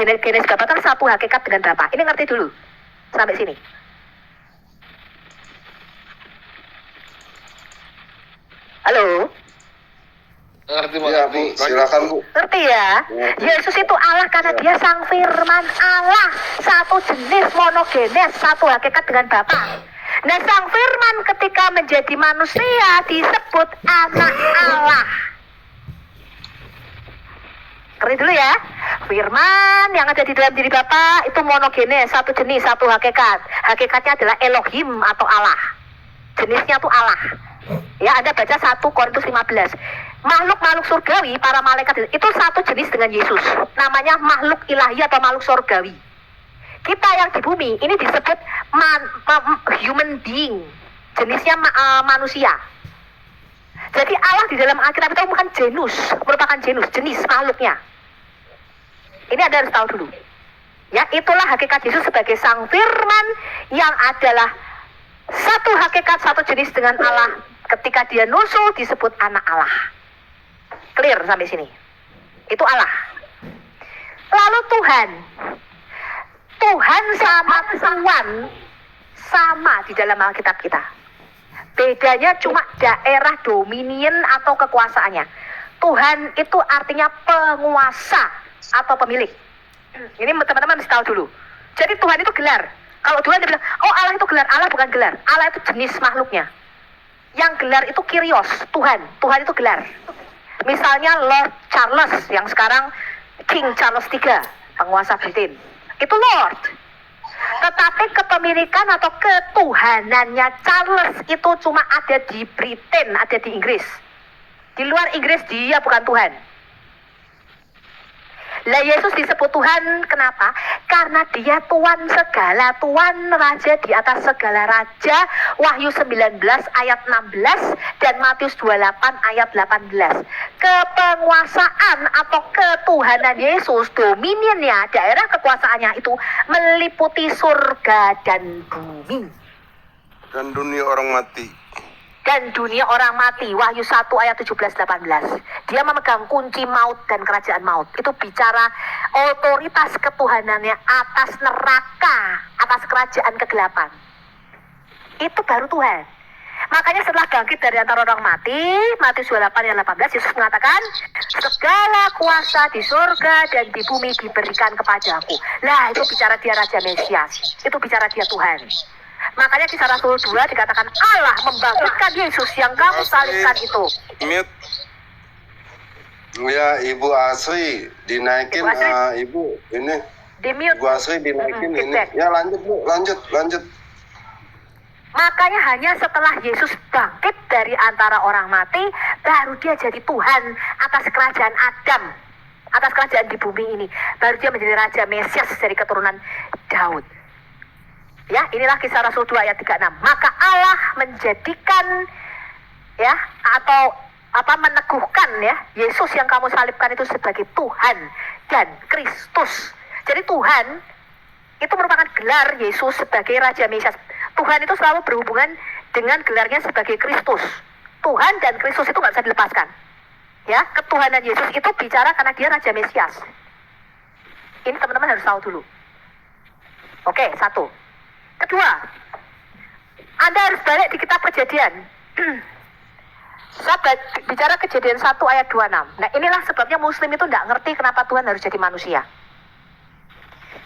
monogenes Bapa kan satu hakikat dengan Bapa. Ini ngerti dulu sampai sini. Halo? Ngerti Ya, Bu, silakan, Bu. Ngerti ya? Yesus itu Allah karena dia sang firman Allah, satu jenis monogenes, satu hakikat dengan Bapa. Nah, sang firman ketika menjadi manusia disebut anak Allah. Ngerti dulu ya? Firman yang ada di dalam diri Bapa itu monogenes, satu jenis, satu hakikat. Hakikatnya adalah Elohim atau Allah. Jenisnya itu Allah. Ya, Anda baca 1 Korintus 15. Makhluk-makhluk surgawi, para malaikat itu satu jenis dengan Yesus. Namanya makhluk ilahi atau makhluk surgawi. Kita yang di bumi ini disebut human being. Jenisnya manusia. Jadi Allah di dalam Alkitab itu merupakan jenis makhluknya. Ini Anda harus tahu dulu. Ya, itulah hakikat Yesus sebagai sang firman yang adalah satu hakikat, satu jenis dengan Allah. Ketika dia nusul disebut anak Allah. Clear sampai sini? Itu Allah. Lalu Tuhan sama Tuhan sama di dalam Alkitab kita. Bedanya cuma daerah dominion atau kekuasaannya. Tuhan itu artinya penguasa atau pemilik. Ini teman-teman mesti tahu dulu. Jadi Tuhan itu gelar. Kalau Tuhan dia bilang, oh Allah itu gelar, Allah bukan gelar. Allah itu jenis makhluknya. Yang gelar itu Kyrios, Tuhan. Tuhan itu gelar. Misalnya Lord Charles yang sekarang King Charles III, penguasa Britain. Itu Lord. Tetapi kepemilikan atau ketuhanannya Charles itu cuma ada di Britain, ada di Inggris. Di luar Inggris dia bukan Tuhan. Lah Yesus disebut Tuhan kenapa? Karena dia Tuhan segala, Tuhan Raja di atas segala Raja. Wahyu 19 ayat 16 dan Matius 28 ayat 18. Kepenguasaan atau ketuhanan Yesus, dominionnya, daerah kekuasaannya itu meliputi surga dan bumi. Dan dunia orang mati. Dan dunia orang mati. Wahyu 1 ayat 17-18. Dia memegang kunci maut dan kerajaan maut. Itu bicara otoritas ketuhanannya atas neraka, atas kerajaan kegelapan. Itu baru Tuhan. Makanya setelah bangkit dari antara orang mati, Matius 28 ayat 18, Yesus mengatakan, segala kuasa di surga dan di bumi diberikan kepadaku. Lah, itu bicara dia Raja Mesias. Itu bicara dia Tuhan. Makanya Kisah Rasul 2 dikatakan Allah membangkitkan Yesus yang kamu salibkan itu. Mute. Ya, Ibu Asri dinaikin. Ibu ini. Di mute. Ibu Asri dinaikin ini. Feedback. Ya lanjut Bu, lanjut. Makanya hanya setelah Yesus bangkit dari antara orang mati, baru dia jadi Tuhan atas kerajaan Adam, atas kerajaan di bumi ini. Baru dia menjadi Raja Mesias dari keturunan Daud. Ya, inilah Kisah Rasul 2 ayat 36. Maka Allah menjadikan ya atau meneguhkan ya Yesus yang kamu salibkan itu sebagai Tuhan dan Kristus. Jadi Tuhan itu merupakan gelar Yesus sebagai Raja Mesias. Tuhan itu selalu berhubungan dengan gelarnya sebagai Kristus. Tuhan dan Kristus itu nggak bisa dilepaskan. Ya, ketuhanan Yesus itu bicara karena dia Raja Mesias. Ini teman-teman harus tahu dulu. Oke, satu. Kedua, Anda harus balik di kitab Kejadian. Saya bicara Kejadian 1 ayat 26. Nah, inilah sebabnya Muslim itu tidak ngerti kenapa Tuhan harus jadi manusia.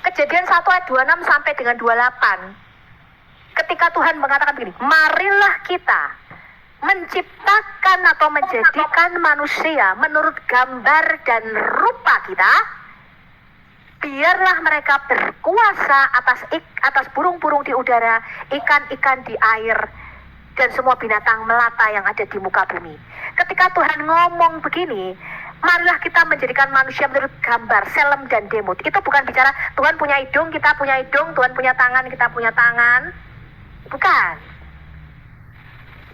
Kejadian 1 ayat 26 sampai dengan 28. Ketika Tuhan mengatakan begini, marilah kita menciptakan atau menjadikan manusia menurut gambar dan rupa kita. Biarlah mereka berkuasa atas burung-burung di udara, ikan-ikan di air, dan semua binatang melata yang ada di muka bumi. Ketika Tuhan ngomong begini, marilah kita menjadikan manusia menurut gambar, selem dan demut. Itu bukan bicara Tuhan punya hidung, kita punya hidung, Tuhan punya tangan, kita punya tangan. Bukan.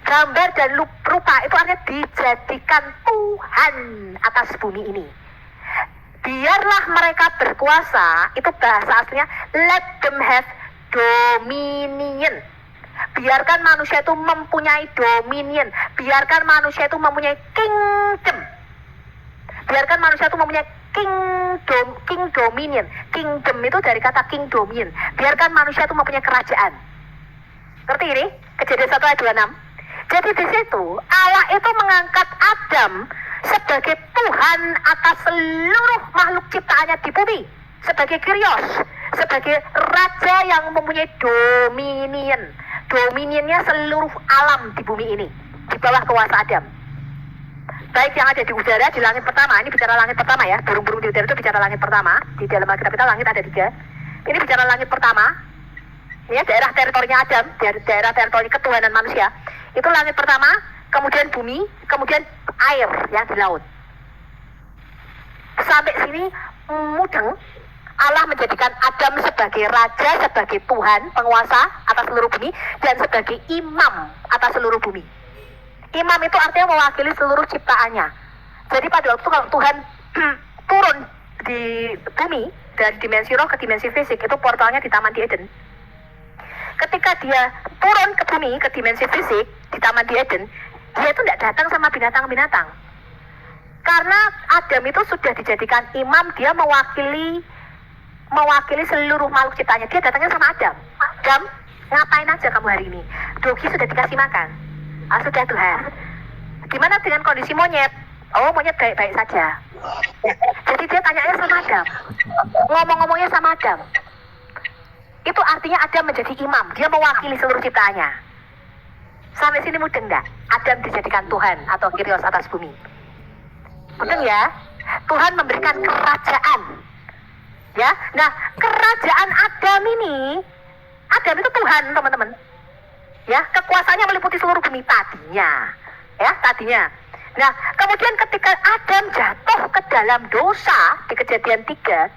Gambar dan rupa itu artinya dijadikan Tuhan atas bumi ini. Biarlah mereka berkuasa, itu bahasa aslinya let them have dominion. Biarkan manusia itu mempunyai dominion. Biarkan manusia itu mempunyai kingdom. Biarkan manusia itu mempunyai king dominion. Kingdom itu dari kata king dominion. Biarkan manusia itu mempunyai kerajaan. Ngerti ini? Kejadian 1 ayat 26. Jadi di situ Allah itu mengangkat Adam sebagai Tuhan atas seluruh makhluk ciptaannya di bumi, sebagai Kyrios, sebagai raja yang mempunyai dominion. Dominionnya seluruh alam di bumi ini, di bawah kuasa Adam. Baik yang ada di udara, di langit pertama. Ini bicara langit pertama ya. Burung-burung di udara itu bicara langit pertama. Di dalam Alkitab kita langit ada 3. Ini bicara langit pertama. Ini ya, daerah teritorinya Adam, daerah teritori ketuhanan manusia. Itu langit pertama, kemudian bumi, kemudian air yang di laut. Sampai sini mudeng. Allah menjadikan Adam sebagai raja, sebagai Tuhan, penguasa atas seluruh bumi, dan sebagai imam atas seluruh bumi. Imam itu artinya mewakili seluruh ciptaannya. Jadi pada waktu kalau Tuhan turun di bumi, dari dimensi roh ke dimensi fisik, itu portalnya di Taman di Eden. Ketika dia turun ke bumi, ke dimensi fisik, di Taman di Eden, dia itu tidak datang sama binatang-binatang. Karena Adam itu sudah dijadikan imam, dia mewakili seluruh makhluk ciptaannya. Dia datangnya sama Adam. Adam, ngapain aja kamu hari ini? Dogi sudah dikasih makan. Sudah Tuhan. Gimana dengan kondisi monyet? Oh, monyet baik-baik saja. Jadi dia tanyanya sama Adam. Ngomong-ngomongnya sama Adam. Itu artinya Adam menjadi imam. Dia mewakili seluruh ciptaannya. Sampai sini mudeng enggak? Adam dijadikan Tuhan atau Kyrios atas bumi. Mudeng ya? Tuhan memberikan kerajaan. Ya, nah kerajaan Adam ini, Adam itu Tuhan teman-teman. Ya, kekuasaannya meliputi seluruh bumi tadinya. Ya, tadinya. Nah, kemudian ketika Adam jatuh ke dalam dosa di Kejadian 3,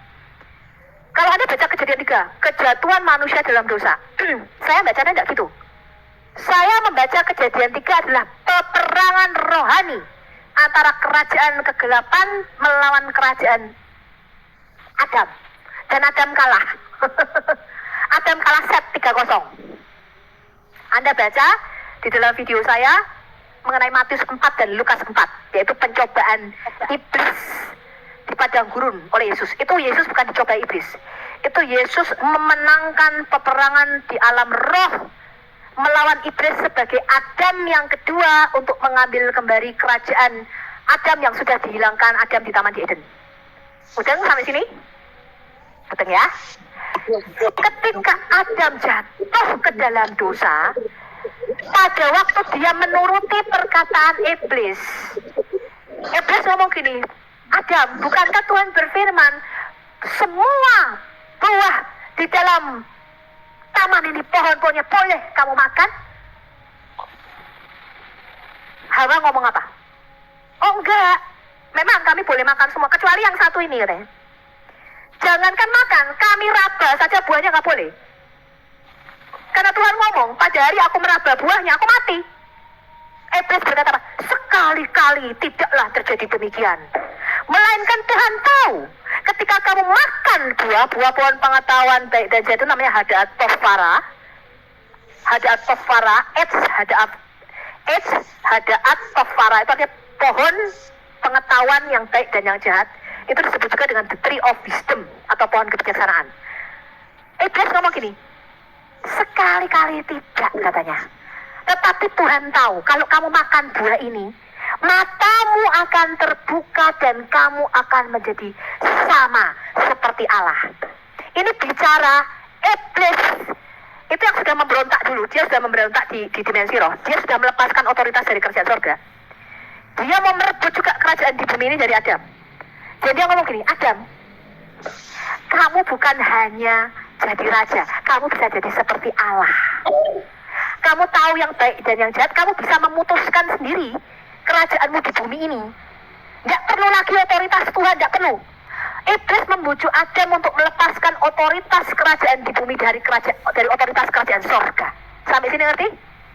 kalau Anda baca Kejadian 3, kejatuhan manusia dalam dosa. Saya bacanya enggak gitu. Saya membaca Kejadian 3 adalah peperangan rohani antara kerajaan kegelapan melawan kerajaan Adam. Dan Adam kalah. Adam kalah set 3-0. Anda baca di dalam video saya mengenai Matius 4 dan Lukas 4, yaitu pencobaan iblis di padang gurun oleh Yesus. Itu Yesus bukan dicobai iblis. Itu Yesus memenangkan peperangan di alam roh melawan iblis sebagai Adam yang kedua untuk mengambil kembali kerajaan Adam yang sudah dihilangkan Adam di Taman di Eden. Udah sampai sini? Betul ya? Ketika Adam jatuh ke dalam dosa, pada waktu dia menuruti perkataan iblis, iblis ngomong gini, Adam, bukankah Tuhan berfirman, semua buah di dalam taman ini, pohon-pohonnya boleh kamu makan? Hawa ngomong apa? Oh enggak, memang kami boleh makan semua, kecuali yang satu ini katanya. Jangankan makan, kami raba saja buahnya nggak boleh. Karena Tuhan ngomong, pada hari aku meraba buahnya, aku mati. Iblis berkata apa? Sekali-kali tidaklah terjadi demikian. Melainkan Tuhan tahu, ketika kamu makan buah pohon pengetahuan baik dan jahat, itu namanya Hada'at Tofara. Hada'at Tofara, Hada'at Tofara, itu artinya pohon pengetahuan yang baik dan yang jahat. Itu disebut juga dengan the tree of wisdom atau pohon kebijaksanaan. Iblis ngomong gini, sekali-kali tidak katanya. Tetapi Tuhan tahu kalau kamu makan buah ini, matamu akan terbuka dan kamu akan menjadi sama seperti Allah. Ini bicara iblis. Itu yang sudah memberontak dulu. Dia sudah memberontak di dimensi roh. Dia sudah melepaskan otoritas dari kerajaan surga. Dia mau merebut juga kerajaan di bumi ini dari Adam. Jadi dia ngomong gini, Adam, kamu bukan hanya jadi raja, kamu bisa jadi seperti Allah. Kamu tahu yang baik dan yang jahat, kamu bisa memutuskan sendiri kerajaanmu di bumi ini. Nggak perlu lagi otoritas Tuhan, nggak perlu. Iblis membujuk Adam untuk melepaskan otoritas kerajaan di bumi dari otoritas kerajaan surga. Sampai sini ngerti?